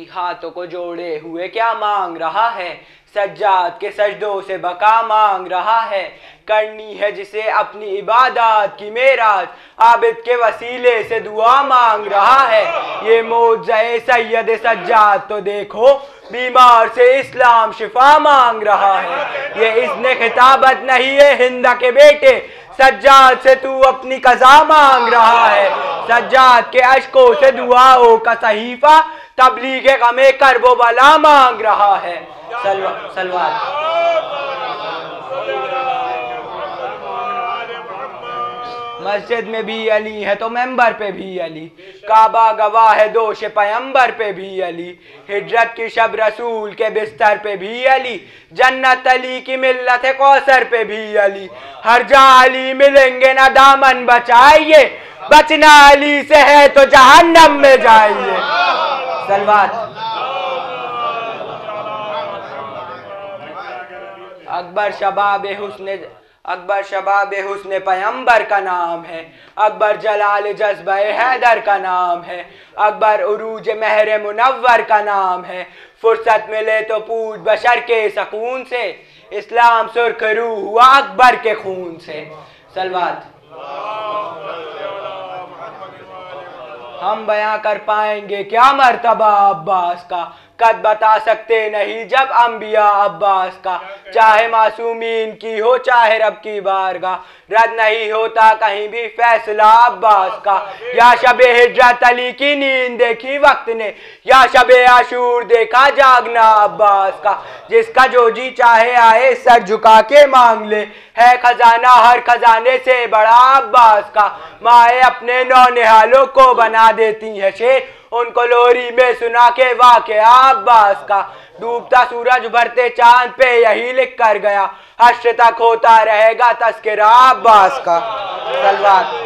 हाथों को जोड़े हुए क्या मांग रहा है, सज्जाद के सजदों से बका मांग रहा है। करनी है जिसे अपनी इबादत की मेराज, आबिद के वसीले से दुआ मांग रहा है। ये मौज़े सैयद सज्जाद तो देखो, बीमार से इस्लाम शिफा मांग रहा है। ये इज़्न खिताबत नहीं है हिंदा के बेटे, सज्जाद से तू अपनी कज़ा मांग रहा है। सज्जाद के अश्कों से दुआओं का सहीफा, तबलीग गमे करबो बला मांग रहा है। सलवात। मस्जिद में भी अली है तो मेंबर पे भी अली, काबा गवाह है दोष पैगंबर पे भी अली। हिजरत की शब रसूल के बिस्तर पे भी अली, जन्नत अली की मिल्लत है कौसर पे भी अली। हर जा अली मिलेंगे ना दामन बचाइए, बचना अली से है तो जहन्नम में जाइए। सलवात। अकबर शबाब हुस्न पैगंबर का नाम है, अकबर जलाल जज्बा हैदर का नाम है, अकबर उरूज महर मुनव्वर का नाम है। फुर्सत मिले तो पूछ बशर के सकून से, इस्लाम सुर्ख रूह हुआ अकबर के खून से। सलवात। हम बयां कर पाएंगे क्या मर्तबा अब्बास का, कद बता सकते नहीं जब अंबिया अब्बास का। चाहे मासूमीन की हो चाहे रब की बारगाह, रद्द नहीं होता कहीं भी फैसला अब्बास का। या शबे हिजरत अली की नींद देखी वक्त ने, या शबे आशूर देखा जागना अब्बास का। जिसका जो जी चाहे आए सर झुका के मांग ले, है खजाना हर खजाने से बड़ा अब्बास का। माए अपने नौनिहालों को बना देती है शेर, उनको लोरी में सुना के वाक़या अब्बास का। डूबता सूरज भरते चांद पे यही लिख कर गया, हश्र तक होता रहेगा तस्करा अब्बास का। सलवात।